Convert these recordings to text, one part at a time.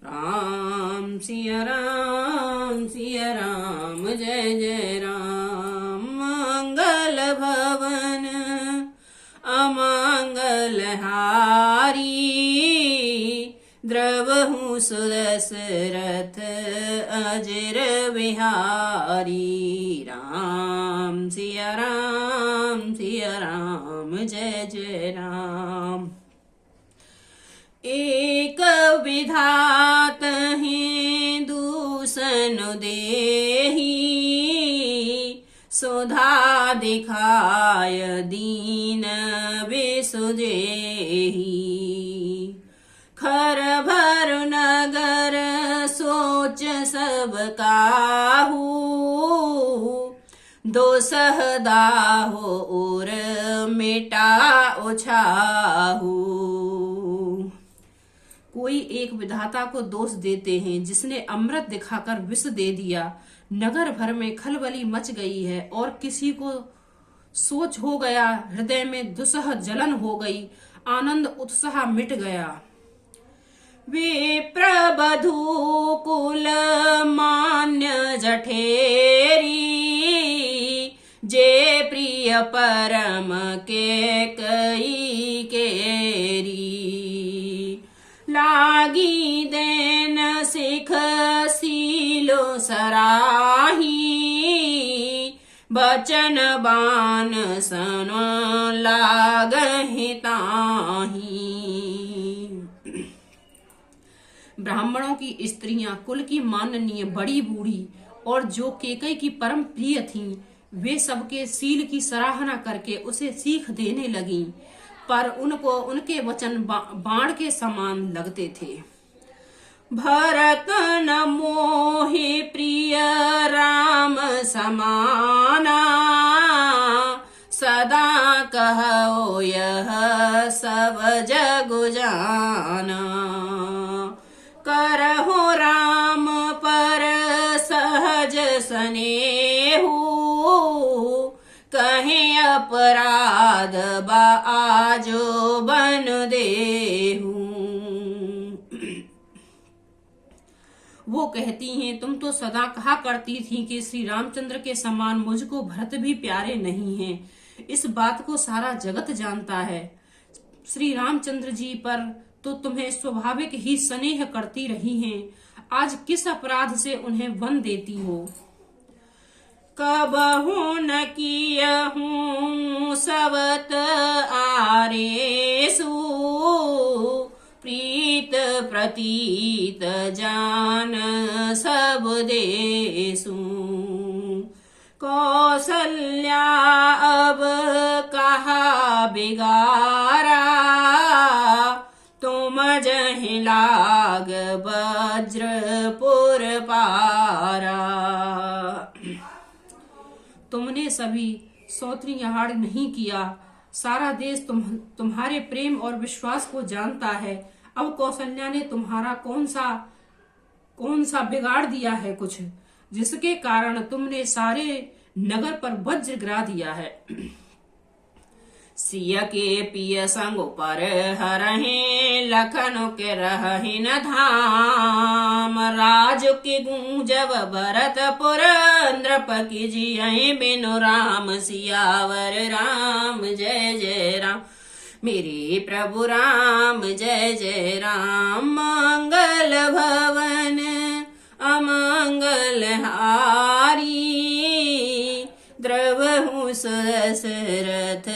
राम सिया राम जय जय राम। मंगल भवन अमंगल हारी, द्रवहु सुदशरथ अजर बिहारी। राम सिया राम जय जय राम। एक विधात हैं दूसनु देहि, सुधा दिखाय दीन बिसुजेहि। खर भर नगर सोच सब काहू, दोसह दाहो उर मिटा उछाहू। कोई एक विधाता को दोष देते हैं जिसने अमृत दिखाकर विष दे दिया। नगर भर में खलबली मच गई है और किसी को सोच हो गया, हृदय में दुसह जलन हो गई, आनंद उत्साह मिट गया। विप्रबधू कुल मान्य जठेरी, जे प्रिय परम के कई केरी। लागी देन सिख सीलो सराही, बचन बान सन लागहि ताही। ब्राह्मणों की स्त्रियां कुल की माननीय बड़ी बूढ़ी और जो केकई की परम प्रिय थीं, वे सबके सील की सराहना करके उसे सीख देने लगीं, पर उनको उनके वचन बाण के समान लगते थे। भरत न मोहि प्रिय राम समाना, सदा कहो यह सब जग जाना। करहु राम पर सहज स्नेहु, कहे अपराध बाजो बन देहू। वो कहती हैं, तुम तो सदा कहा करती थी कि श्री रामचंद्र के समान मुझको भरत भी प्यारे नहीं हैं। इस बात को सारा जगत जानता है। श्री रामचंद्र जी पर तो तुम्हें स्वाभाविक ही स्नेह करती रही हैं, आज किस अपराध से उन्हें वन देती हो। कबहु न कियहूँ सवत आरेसु, प्रीत प्रतीत जान सब देसु। कौसल्या अब कहा बिगारा, तुम जहि लाग वज्रपुर पारा। तुमने सभी सौतरियाहाड़ नहीं किया, सारा देश तुम्हारे प्रेम और विश्वास को जानता है। अब कौशल्या ने तुम्हारा कौन सा बिगाड़ दिया है कुछ, जिसके कारण तुमने सारे नगर पर वज्र गिरा दिया है। सिया के पिय संग पर हरहे, लखन के रहहि न धाम। राज के गूंजब भरतपुर, नृप की जियहि बिनु राम सियावर। राम जय जय राम मेरे प्रभु राम जय जय राम। मंगल भवन अमंगल हारी, द्रवहु सुदशरथ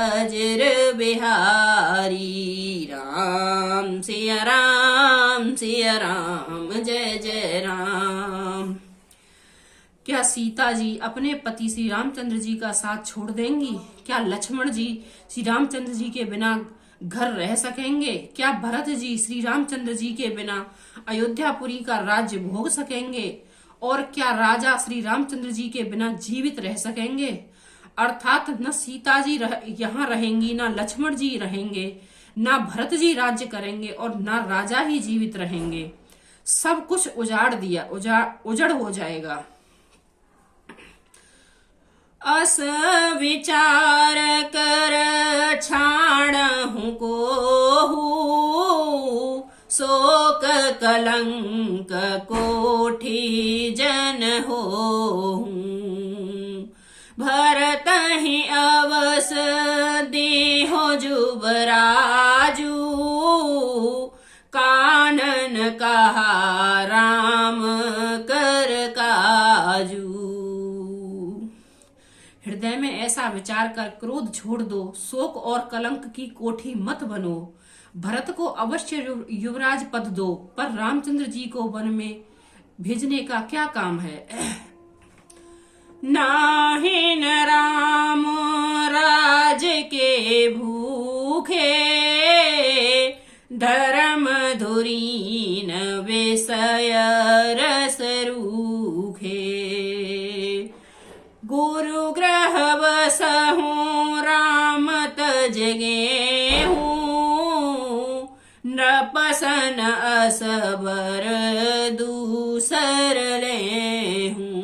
अजर बिहारी। राम सिया राम जय जय राम। क्या सीता जी अपने पति श्री रामचंद्र जी का साथ छोड़ देंगी? क्या लक्ष्मण जी श्री रामचंद्र जी के बिना घर रह सकेंगे? क्या भरत जी श्री रामचंद्र जी के बिना अयोध्यापुरी का राज्य भोग सकेंगे? और क्या राजा श्री रामचंद्र जी के बिना जीवित रह सकेंगे? अर्थात न सीता जी यहाँ रहेंगी, न लक्ष्मण जी रहेंगे, न भरत जी राज्य करेंगे और न राजा ही जीवित रहेंगे। सब कुछ उजड़ हो जाएगा। अस विचार कर छाणहु कोहू, शोक कलंक कोठी जन हो। भरत ही अवस देहो जुबराजू, कानन कहा राम कर काजू। हृदय में ऐसा विचार कर क्रोध छोड़ दो, शोक और कलंक की कोठी मत बनो। भरत को अवश्य युवराज पद दो, पर रामचंद्र जी को वन में भेजने का क्या काम है। नाहिन राम राज के भूखे, धर्म धुरीन विषय रस रूखे। गुरु ग्रह बसहु राम तज गेहूं, नृपसन असबर दूसर लेहूं।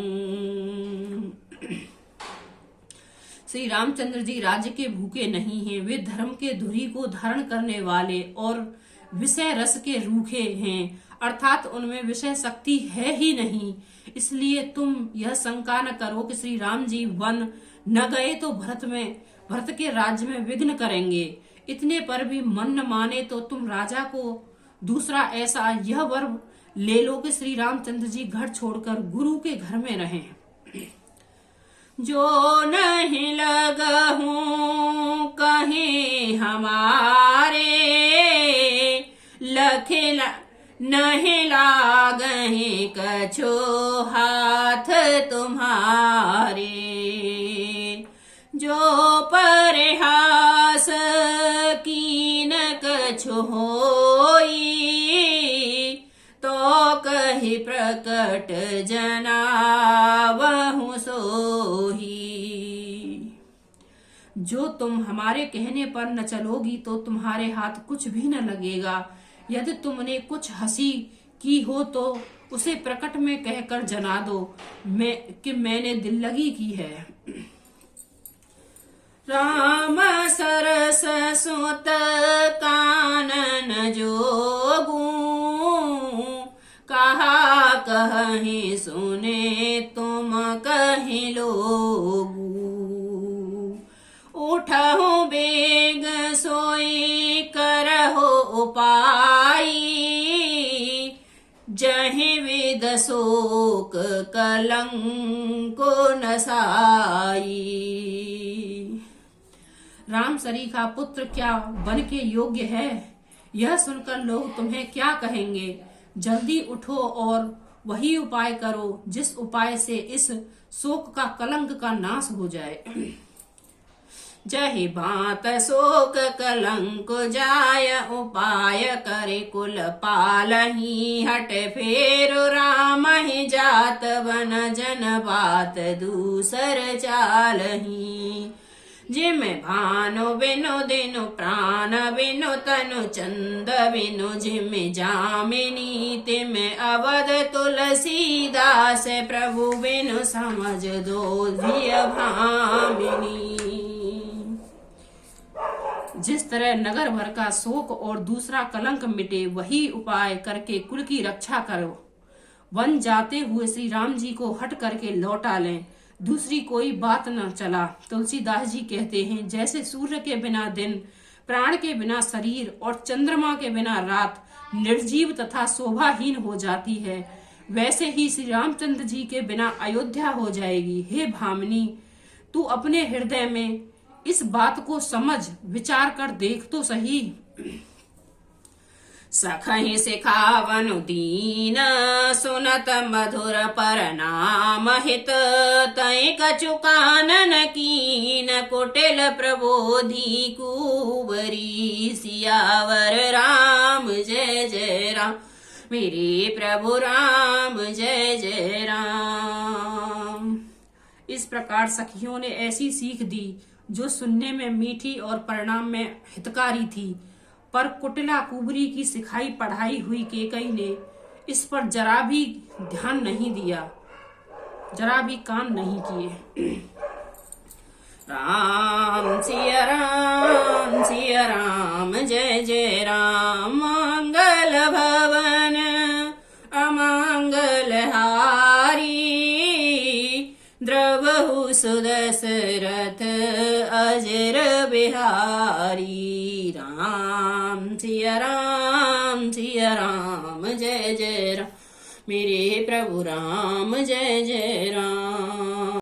श्री रामचंद्र जी राज्य के भूखे नहीं हैं, वे धर्म के धुरी को धारण करने वाले और विषय रस के रूखे हैं, अर्थात उनमें विषय शक्ति है ही नहीं। इसलिए तुम यह शंका न करो कि श्री राम जी वन न गए तो भरत के राज्य में विघ्न करेंगे। इतने पर भी मन न माने तो तुम राजा को दूसरा ऐसा यह वर ले लो कि श्री रामचंद्र जी घर छोड़कर गुरु के घर में रहें। जो नहीं लगहूं कहीं हमारे, लखिला नहीं लागहीं कछो हाथ तुम्हारे। जो परिहास कीन कछु होई, तो कही प्रकट जनावहु सोही। जो तुम हमारे कहने पर न चलोगी तो तुम्हारे हाथ कुछ भी न लगेगा। यदि तुमने कुछ हंसी की हो तो उसे प्रकट में कहकर जना दो कि मैंने दिल लगी की है। राम सरस सुत कानन जोगू, कहा कहीं सुने तुम कहीं लोगू। उठहु बेग सोई करहो उपाई, जहि विद शोक कलंको नसाई। राम सरीखा पुत्र क्या वन के योग्य है? यह सुनकर लोग तुम्हें क्या कहेंगे? जल्दी उठो और वही उपाय करो जिस उपाय से इस शोक का कलंक का नाश हो जाए। जहि बात शोक कलंक जाय, उपाय करे कुल पालही। हट फेर राम ही जात वन जन बात दूसर चालही। जिम भानु बिनु दिनु प्राण बिनु तनु चंद बिनु, जिम जामिनी तिम अवध तुलसीदास। प्रभु बिनु समझ दो धिय भामिनी। जिस तरह नगर भर का शोक और दूसरा कलंक मिटे, वही उपाय करके कुल की रक्षा करो। वन जाते हुए श्री राम जी को हट करके लौटा लें, दूसरी कोई बात न चला। तुलसीदास जी कहते हैं, जैसे सूर्य के बिना दिन, प्राण के बिना शरीर और चंद्रमा के बिना रात निर्जीव तथा शोभाहीन हो जाती है, वैसे ही श्री रामचंद्र जी के बिना अयोध्या हो जाएगी। हे भामिनी, तू अपने हृदय में इस बात को समझ विचार कर देख तो सही। सखहि सिखावनु दीन, सुनत मधुर परनाम हित। तय कछु कानन कीन, कुटिल प्रबोधि कुबरी। सियावर राम जय जय राम, मेरे प्रभु राम जय जय राम। इस प्रकार सखियों ने ऐसी सीख दी जो सुनने में मीठी और परिणाम में हितकारी थी, पर कुटिला कुबरी की सिखाई पढ़ाई हुई केकई ने इस पर जरा भी ध्यान नहीं दिया, जरा भी काम नहीं किए। राम सिया राम जय जय राम। मंगल भवन बिहारी द्रवहु सुदशरथ अजर बिहारी। राम सिया राम सिया राम, जय जय राम, मेरे प्रभु राम, जय जय राम।